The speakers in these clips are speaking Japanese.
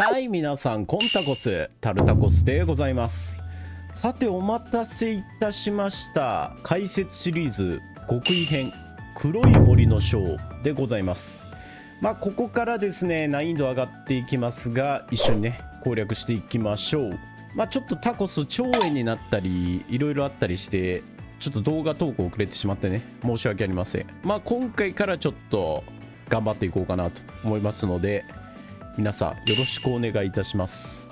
はい、皆さん、コンタコス、タルタコスでございます。さて、お待たせいたしました。解説シリーズ、極意編、黒い森の章でございます。ここからですね、難易度上がっていきますが、一緒にね、攻略していきましょう。ちょっとタコス超円になったり、いろいろあったりして、ちょっと動画投稿遅れてしまってね、申し訳ありません。今回からちょっと頑張っていこうかなと思いますので、皆さんよろしくお願いいたします。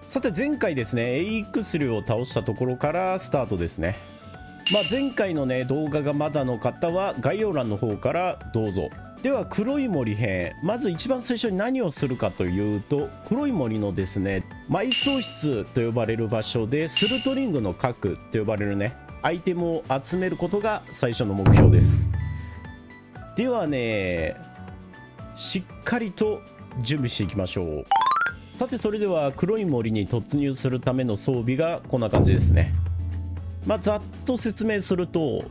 さて前回ですね、エイクスリを倒したところからスタートですね。前回のね動画がまだの方は概要欄の方からどうぞ。では黒い森編、まず一番最初に何をするかというと、黒い森のですね埋葬室と呼ばれる場所でスルトリングの核と呼ばれるねアイテムを集めることが最初の目標です。ではね、しっかりと準備していきましょう。さてそれでは黒い森に突入するための装備がこんな感じですね。ざっと説明すると、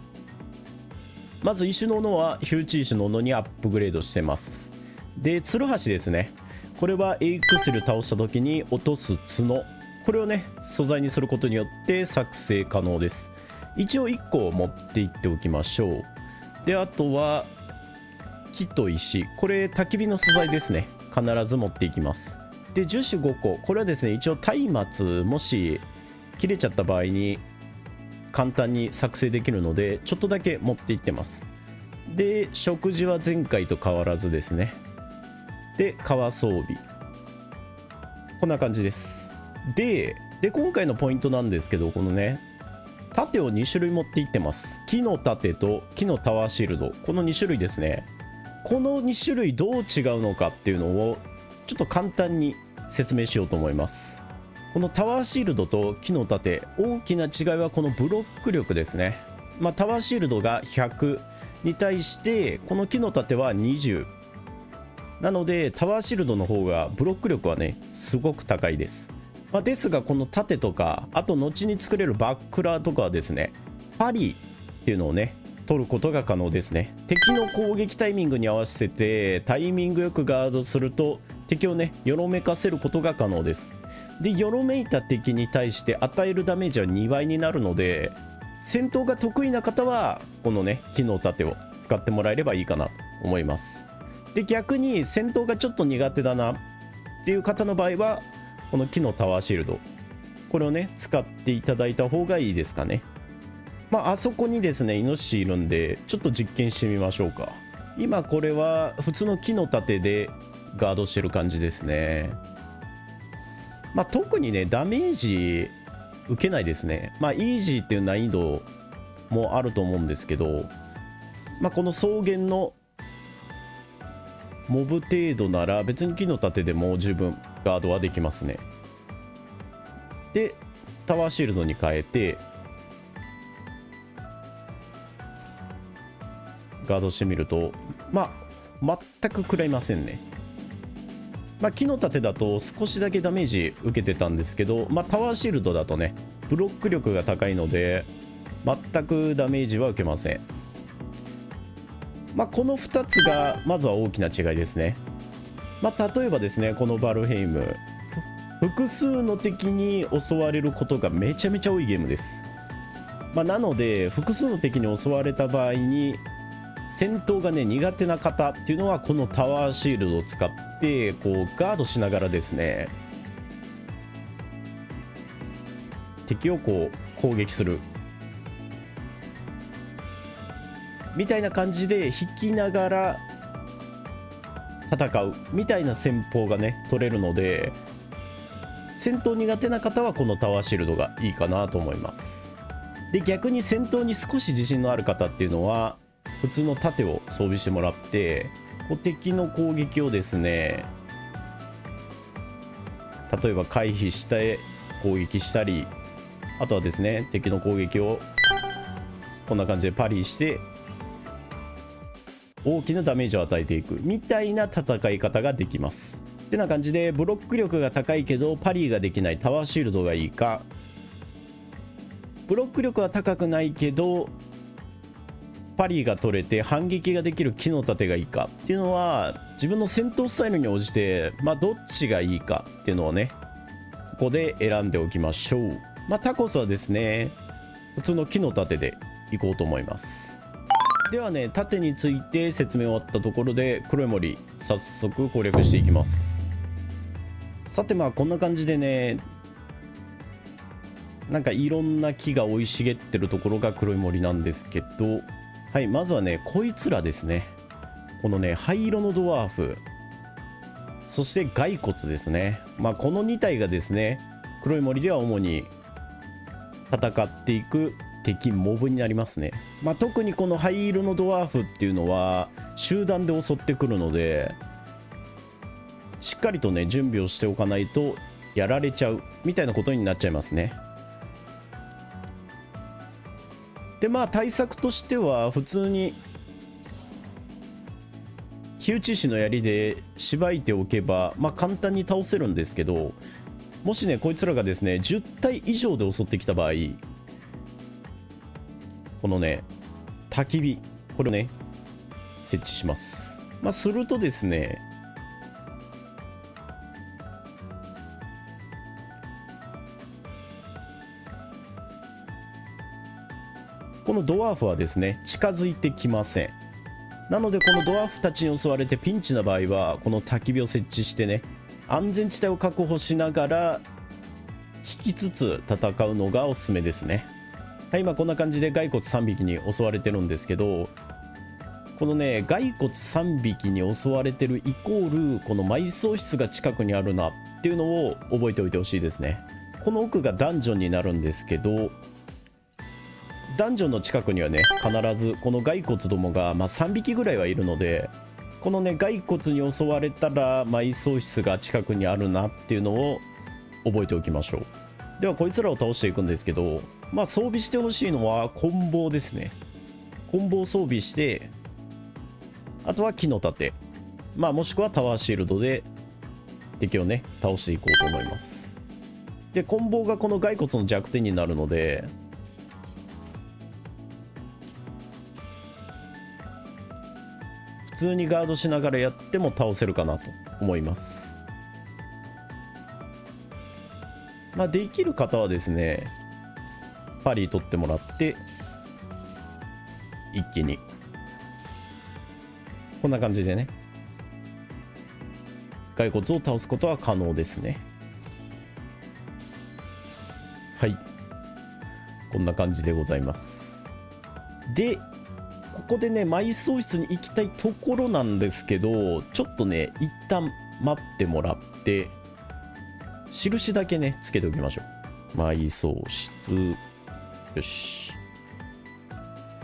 まず石の斧は火打ち石の斧にアップグレードしてます。でツルハシですね、これはエイクスリを倒した時に落とす角、これをね素材にすることによって作成可能です。一応1個持っていっておきましょう。であとは木と石、これ焚き火の素材ですね、必ず持っていきます。で樹脂5個、これはですね一応松明もし切れちゃった場合に簡単に作成できるのでちょっとだけ持っていってます。で食事は前回と変わらずですね。で革装備こんな感じです。で今回のポイントなんですけど、このね盾を2種類持っていってます。木の盾と木のタワーシールド、この2種類ですね。この2種類どう違うのかっていうのをちょっと簡単に説明しようと思います。このタワーシールドと木の盾、大きな違いはこのブロック力ですね。タワーシールドが100に対してこの木の盾は20なので、タワーシールドの方がブロック力はねすごく高いです。ですがこの盾とか、あと後に作れるバックラーとかはですね、パリっていうのをね取ることが可能ですね。敵の攻撃タイミングに合わせてタイミングよくガードすると敵をねよろめかせることが可能です。でよろめいた敵に対して与えるダメージは2倍になるので、戦闘が得意な方はこのね木の盾を使ってもらえればいいかなと思います。で逆に戦闘がちょっと苦手だなっていう方の場合はこの木のタワーシールド、これをね使っていただいた方がいいですかね。あそこにですねイノシシいるんでちょっと実験してみましょうか。今これは普通の木の盾でガードしてる感じですね。特にねダメージ受けないですね。イージーっていう難易度もあると思うんですけど、この草原のモブ程度なら別に木の盾でも十分ガードはできますね。でタワーシールドに変えてガードしてみると全く食らいませんね。木の盾だと少しだけダメージ受けてたんですけど、タワーシールドだとねブロック力が高いので全くダメージは受けません。この2つがまずは大きな違いですね。例えばですね、このバルヘイム複数の敵に襲われることがめちゃめちゃ多いゲームです。なので複数の敵に襲われた場合に戦闘がね苦手な方っていうのはこのタワーシールドを使ってこうガードしながらですね敵をこう攻撃するみたいな感じで引きながら戦うみたいな戦法がね取れるので、戦闘苦手な方はこのタワーシールドがいいかなと思います。で逆に戦闘に少し自信のある方っていうのは普通の盾を装備してもらって、敵の攻撃をですね例えば回避して攻撃したり、あとはですね敵の攻撃をこんな感じでパリして大きなダメージを与えていくみたいな戦い方ができます。ってな感じでブロック力が高いけどパリができないタワーシールドがいいか、ブロック力は高くないけどパリが取れて反撃ができる木の盾がいいかっていうのは自分の戦闘スタイルに応じてどっちがいいかっていうのをねここで選んでおきましょう。タコスはですね普通の木の盾でいこうと思います。ではね盾について説明終わったところで黒い森早速攻略していきます。さてこんな感じでねなんかいろんな木が生い茂ってるところが黒い森なんですけど、はい、まずはねこいつらですね。このね灰色のドワーフ、そして骸骨ですね。この2体がですね黒い森では主に戦っていく敵モブになりますね。特にこの灰色のドワーフっていうのは集団で襲ってくるのでしっかりとね準備をしておかないとやられちゃうみたいなことになっちゃいますね。で対策としては普通に火打ち石の槍でしばいておけば簡単に倒せるんですけど、もしねこいつらがですね10体以上で襲ってきた場合このね焚き火これをね設置します。するとですねこのドワーフはですね近づいてきません。なのでこのドワーフたちに襲われてピンチな場合はこの焚き火を設置してね安全地帯を確保しながら引きつつ戦うのがおすすめですね。はい、こんな感じで骸骨3匹に襲われてるんですけど、このね骸骨3匹に襲われてるイコールこの埋葬室が近くにあるなっていうのを覚えておいてほしいですね。この奥がダンジョンになるんですけど、ダンジョンの近くにはね必ずこの骸骨どもが3匹ぐらいはいるので、このね骸骨に襲われたら埋葬室が近くにあるなっていうのを覚えておきましょう。ではこいつらを倒していくんですけど、装備してほしいのは棍棒ですね。棍棒装備して、あとは木の盾、もしくはタワーシールドで敵をね倒していこうと思います。で棍棒がこの骸骨の弱点になるので普通にガードしながらやっても倒せるかなと思います。できる方はですねパリ取ってもらって一気にこんな感じでね骸骨を倒すことは可能ですね。はい、こんな感じでございます。でここでね埋葬室に行きたいところなんですけど、ちょっとね一旦待ってもらって印だけねつけておきましょう。埋葬室、よし。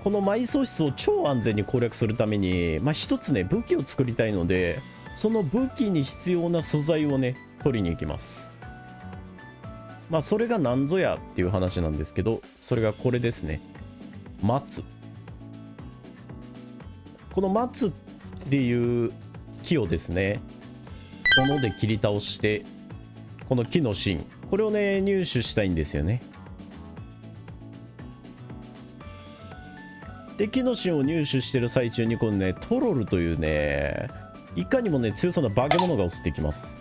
この埋葬室を超安全に攻略するために一つね武器を作りたいので、その武器に必要な素材をね取りに行きます。それが何ぞやっていう話なんですけど、それがこれですね。松。この松っていう木をですね斧で切り倒して、この木の芯これをね入手したいんですよね。で木の芯を入手してる最中にこのねトロルというねいかにもね強そうな化け物が襲ってきます。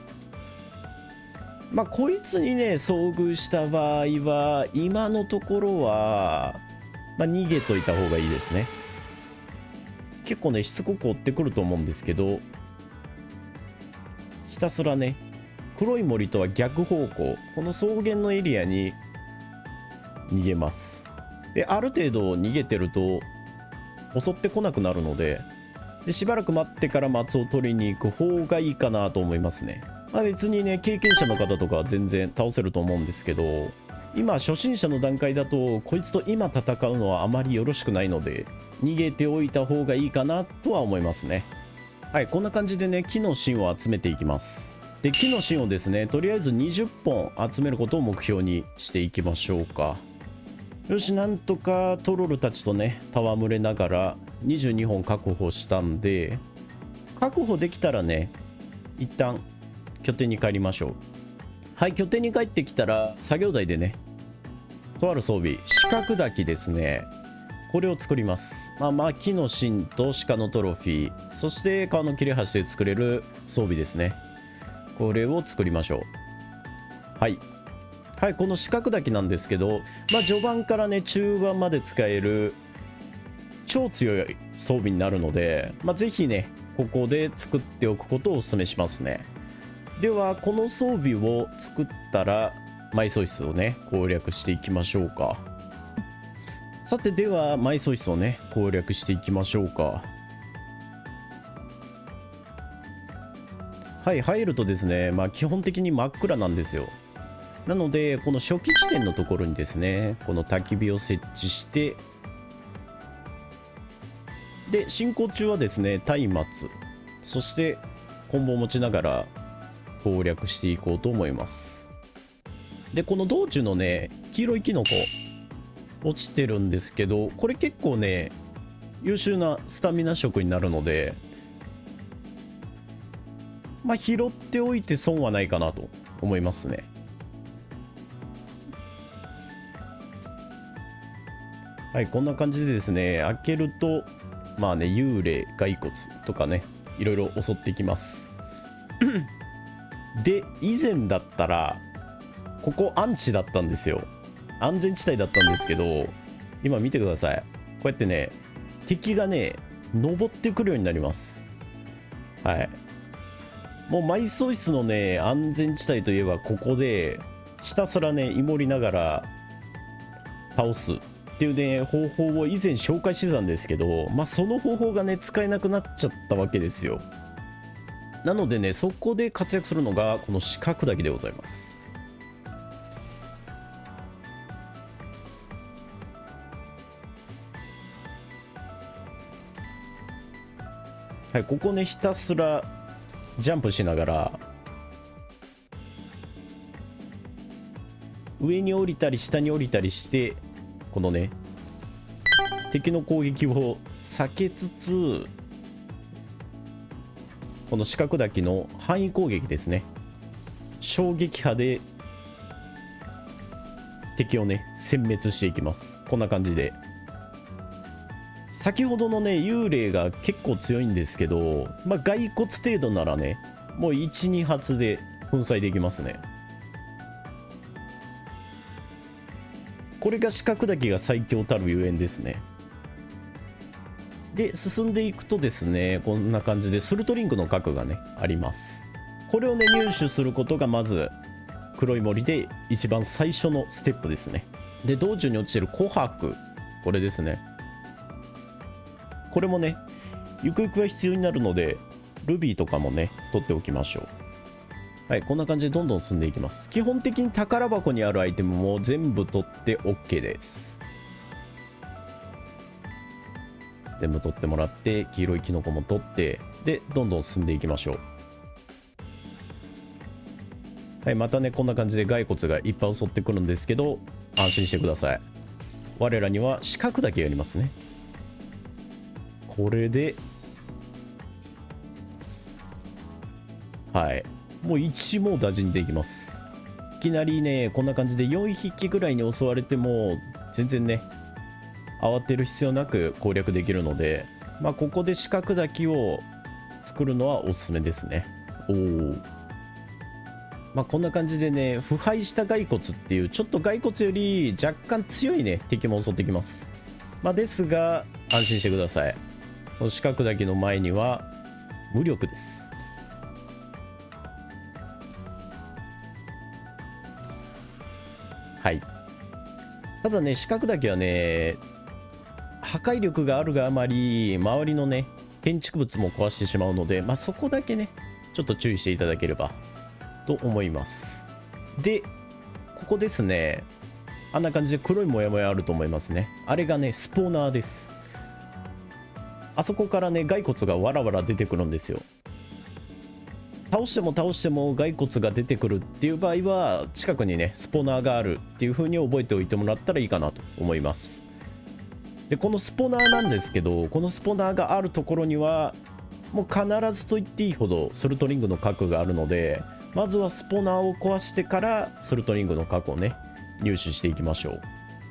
こいつにね遭遇した場合は今のところは逃げといた方がいいですね。結構ねしつこく追ってくると思うんですけど、ひたすらね黒い森とは逆方向、この草原のエリアに逃げます。である程度逃げてると襲ってこなくなるので、しばらく待ってから松を取りに行く方がいいかなと思いますね。別にね経験者の方とかは全然倒せると思うんですけど、今初心者の段階だとこいつと今戦うのはあまりよろしくないので逃げておいた方がいいかなとは思いますね。はい、こんな感じでね木の芯を集めていきます。で木の芯をですねとりあえず20本集めることを目標にしていきましょうか。よし、なんとかトロルたちとね戯れながら22本確保したんで、確保できたらね一旦拠点に帰りましょう。はい、拠点に帰ってきたら作業台でねとある装備四角炊きですね、これを作ります。牧の芯と鹿のトロフィー、そして川の切れ端で作れる装備ですね。これを作りましょう。はいはい、この四角滝なんですけど、序盤からね中盤まで使える超強い装備になるので、ぜひねここで作っておくことをお勧めしますね。ではこの装備を作ったら埋葬室をね攻略していきましょうか。さてでは埋葬室をね攻略していきましょうか。はい、入るとですね、基本的に真っ暗なんですよ。なのでこの初期地点のところにですねこの焚き火を設置して、で進行中はですね松明、そして棍棒を持ちながら攻略していこうと思います。でこの道中のね黄色いキノコ落ちてるんですけど、これ結構ね優秀なスタミナ食になるので、拾っておいて損はないかなと思いますね。はい、こんな感じでですね開けると幽霊骸骨とかねいろいろ襲ってきますで以前だったらここアンチだったんですよ。安全地帯だったんですけど、今見てください。こうやってね敵がね登ってくるようになります。はい、もう埋葬室のね安全地帯といえばここでひたすらねイモりながら倒すっていうね方法を以前紹介してたんですけど、その方法がね使えなくなっちゃったわけですよ。なのでねそこで活躍するのがこの四角滝でございます。はい、ここねひたすらジャンプしながら上に降りたり下に降りたりして、このね敵の攻撃を避けつつ、この四角滝の範囲攻撃ですね、衝撃波で敵をね殲滅していきます。こんな感じで、先ほどのね幽霊が結構強いんですけど、骸骨程度ならねもう 1,2 発で粉砕できますね。これが四角滝が最強たるゆえんですね。で進んでいくとですねこんな感じでスルトリングの核がねあります。これをね入手することがまず黒い森で一番最初のステップですね。で道中に落ちてる琥珀、これですね。これもねゆくゆくは必要になるのでルビーとかもね取っておきましょう。はい、こんな感じでどんどん進んでいきます。基本的に宝箱にあるアイテムも全部取って OK です。全部取ってもらって黄色いキノコも取って、でどんどん進んでいきましょう。はい、またねこんな感じで骸骨がいっぱい襲ってくるんですけど、安心してください。我らには四角だけありますね。これではいもう一網打尽できます。いきなりねこんな感じで4匹ぐらいに襲われても全然ね慌てる必要なく攻略できるので、ここで四角滝を作るのはおすすめですね。こんな感じでね腐敗した骸骨っていうちょっと骸骨より若干強いね敵も襲ってきます。ですが安心してください。この四角滝の前には無力です。はい、ただね四角岳はね破壊力があるがあまり周りのね建築物も壊してしまうので、そこだけねちょっと注意していただければと思います。でここですね、あんな感じで黒いモヤモヤあると思いますね。あれがねスポーナーです。あそこからね骸骨がわらわら出てくるんですよ。倒しても倒しても骸骨が出てくるっていう場合は近くにねスポナーがあるっていう風に覚えておいてもらったらいいかなと思います。でこのスポナーなんですけど、このスポナーがあるところにはもう必ずと言っていいほどスルトリングの核があるので、まずはスポナーを壊してからスルトリングの核をね入手していきましょう。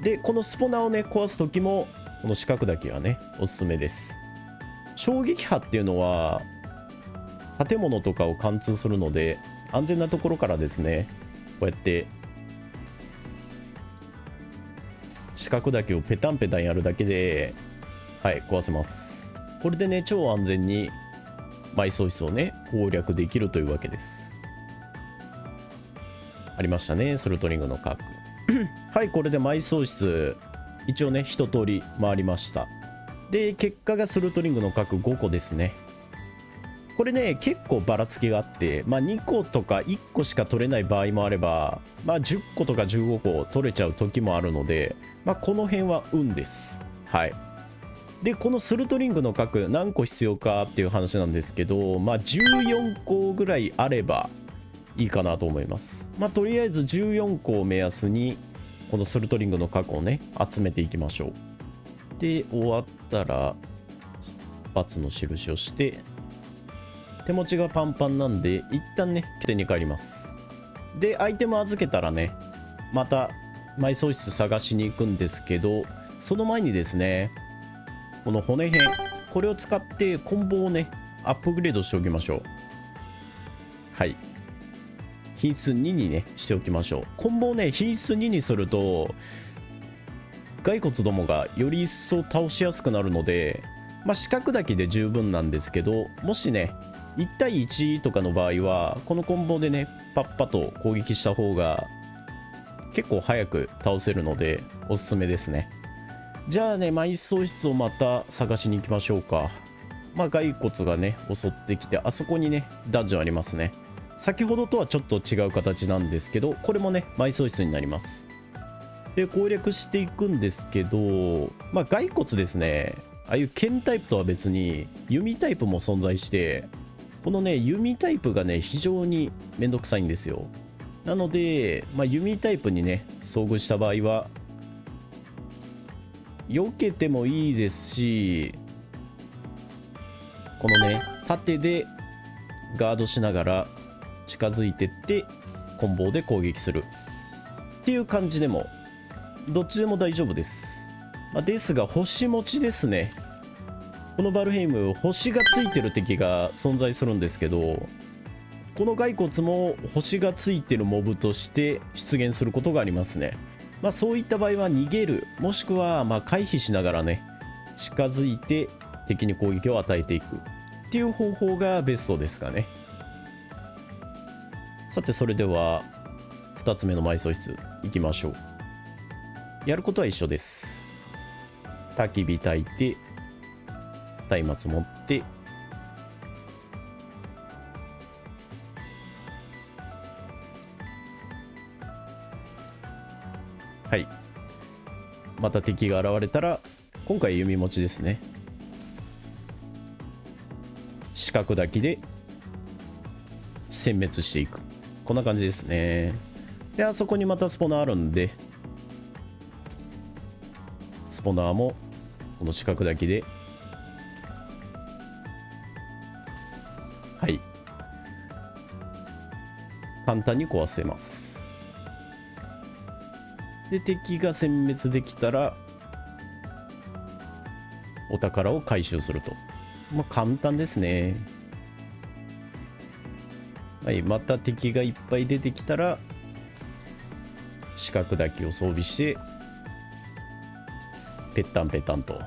でこのスポナーをね壊す時もこの四角だけがねおすすめです。衝撃波っていうのは建物とかを貫通するので、安全なところからですねこうやって四角だけをペタンペタンやるだけで、はい、壊せます。これでね超安全に埋葬室をね攻略できるというわけです。ありましたね、スルトリングの核はい、これで埋葬室一応ね一通り回りました。で結果がスルトリングの核5個ですね。これね結構ばらつきがあって、2個とか1個しか取れない場合もあれば、10個とか15個取れちゃう時もあるので、この辺は運です。はい。でこのスルトリングの核何個必要かっていう話なんですけど、14個ぐらいあればいいかなと思います。とりあえず14個を目安にこのスルトリングの核をね集めていきましょう。で終わったら×の印をして、手持ちがパンパンなんで一旦ね拠点に帰ります。でアイテム預けたらねまた埋葬室探しに行くんですけど、その前にですねこの骨片これを使って棍棒をねアップグレードしておきましょう。はい、品質2にねしておきましょう。棍棒をね品質2にすると骸骨どもがより一層倒しやすくなるので、四角だけで十分なんですけど、もしね1対1とかの場合はこの棍棒でねパッパと攻撃した方が結構早く倒せるのでおすすめですね。じゃあね埋葬室をまた探しに行きましょうか。骸骨がね襲ってきて、あそこにねダンジョンありますね。先ほどとはちょっと違う形なんですけど、これもね埋葬室になります。で攻略していくんですけど、骸骨ですね、ああいう剣タイプとは別に弓タイプも存在して、このね弓タイプがね非常にめんどくさいんですよ。なので、弓タイプにね遭遇した場合は避けてもいいですし、このね盾でガードしながら近づいてって棍棒で攻撃するっていう感じでもどっちでも大丈夫です。ですが星持ちですね。このバルヘイム星がついてる敵が存在するんですけど、この骸骨も星がついてるモブとして出現することがありますね。そういった場合は逃げる、もしくは回避しながらね近づいて敵に攻撃を与えていくっていう方法がベストですかね。さてそれでは2つ目の埋葬室行きましょう。やることは一緒です。焚き火焚いて松明持って、はい、また敵が現れたら今回弓持ちですね。四角だけで殲滅していく、こんな感じですね。であそこにまたスポナーあるんで、スポナーもこの四角だけで、はい、簡単に壊せます。で敵が殲滅できたらお宝を回収すると、簡単ですね。はい、また敵がいっぱい出てきたら四角だけを装備してペッタンペタンと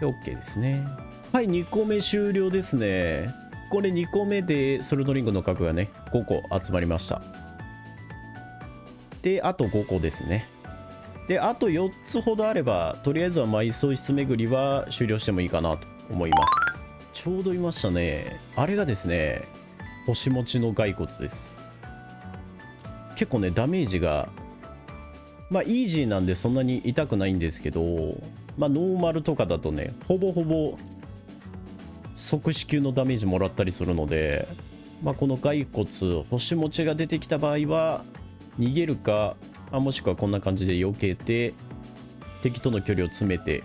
で OK ですね。はい、2個目終了ですね。これ2個目でソルトリングの核がね5個集まりました。であと5個ですね。であと4つほどあればとりあえずは埋葬室巡りは終了してもいいかなと思います。ちょうどいましたね。あれがですね星持ちの骸骨です。結構ねダメージがイージーなんでそんなに痛くないんですけど、ノーマルとかだとねほぼほぼ即死級のダメージもらったりするので、この骸骨星持ちが出てきた場合は逃げるか、もしくはこんな感じで避けて敵との距離を詰めて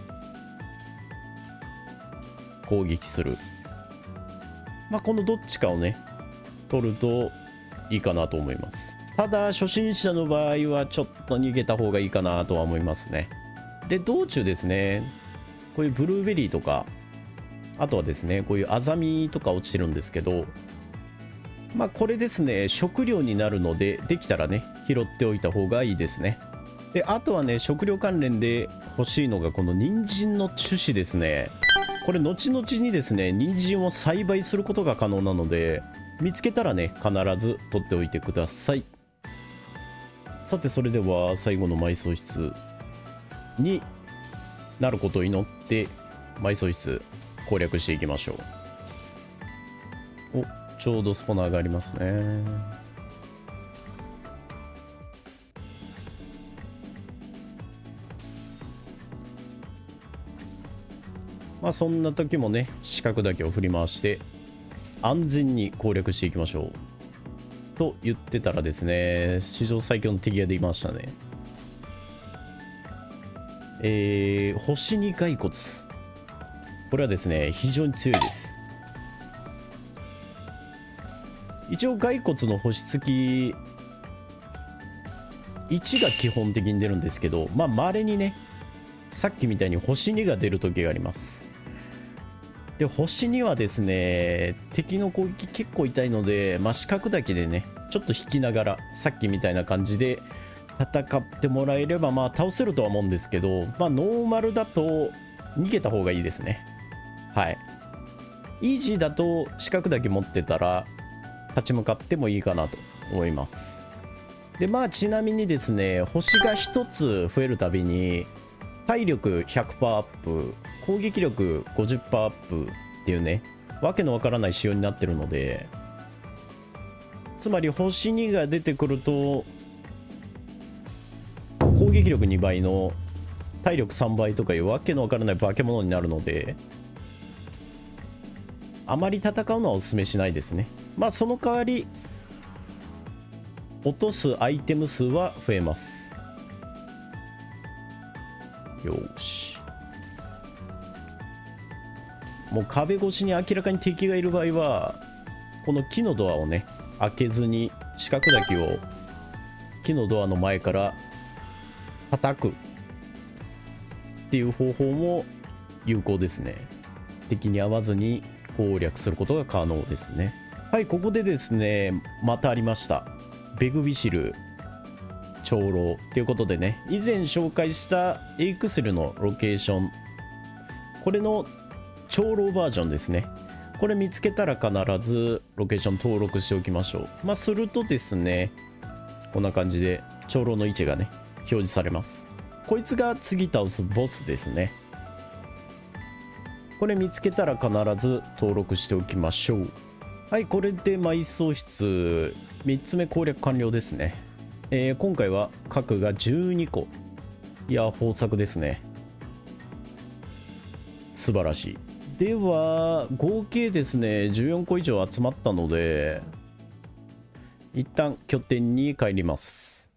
攻撃する、このどっちかをね取るといいかなと思います。ただ初心者の場合はちょっと逃げた方がいいかなとは思いますね。で道中ですね、こういうブルーベリーとか、あとはですねこういうアザミとか落ちてるんですけど、まあこれですね食料になるので、できたらね拾っておいた方がいいですね。であとはね食料関連で欲しいのがこの人参の種子ですね。これ後々にですね人参を栽培することが可能なので、見つけたらね必ず取っておいてください。さてそれでは最後の埋葬室になることを祈って埋葬室攻略していきましょう。お、ちょうどスポナーがありますね。まあそんな時もね四角だけを振り回して安全に攻略していきましょうと言ってたらですね、史上最強の敵ができましたね。星に骸骨、これはですね非常に強いです。一応骸骨の星付き1が基本的に出るんですけど、まあ稀にねさっきみたいに星2が出る時があります。で星2はですね敵の攻撃結構痛いので、まあ四角だけでねちょっと引きながらさっきみたいな感じで戦ってもらえればまあ倒せるとは思うんですけど、まあノーマルだと逃げた方がいいですね。はい、イージーだと四角だけ持ってたら立ち向かってもいいかなと思います。でまあちなみにですね星が1つ増えるたびに体力 100% アップ、攻撃力 50% アップっていうねわけのわからない仕様になってるので、つまり星2が出てくると攻撃力2倍の体力3倍とかいうわけのわからない化け物になるので、あまり戦うのはおすすめしないですね。まあその代わり落とすアイテム数は増えます。よし、もう壁越しに明らかに敵がいる場合はこの木のドアをね開けずに四角だけを木のドアの前から叩くっていう方法も有効ですね。敵に合わずに攻略することが可能ですね。はい、ここでですねまたありましたベグビシル長老ということでね、以前紹介したエイクセルのロケーション、これの長老バージョンですね。これ見つけたら必ずロケーション登録しておきましょう。まあするとですねこんな感じで長老の位置がね表示されます。こいつが次倒すボスですね。これ見つけたら必ず登録しておきましょう。はい、これで埋葬室3つ目攻略完了ですね。今回は核が12個。いや豊作ですね。素晴らしい。では合計ですね14個以上集まったので一旦拠点に帰ります。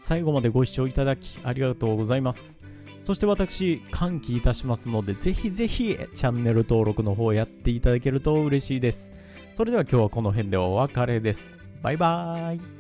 最後までご視聴いただきありがとうございます。そして私歓喜いたしますのでぜひぜひチャンネル登録の方やっていただけると嬉しいです。それでは今日はこの辺でお別れです。バイバーイ。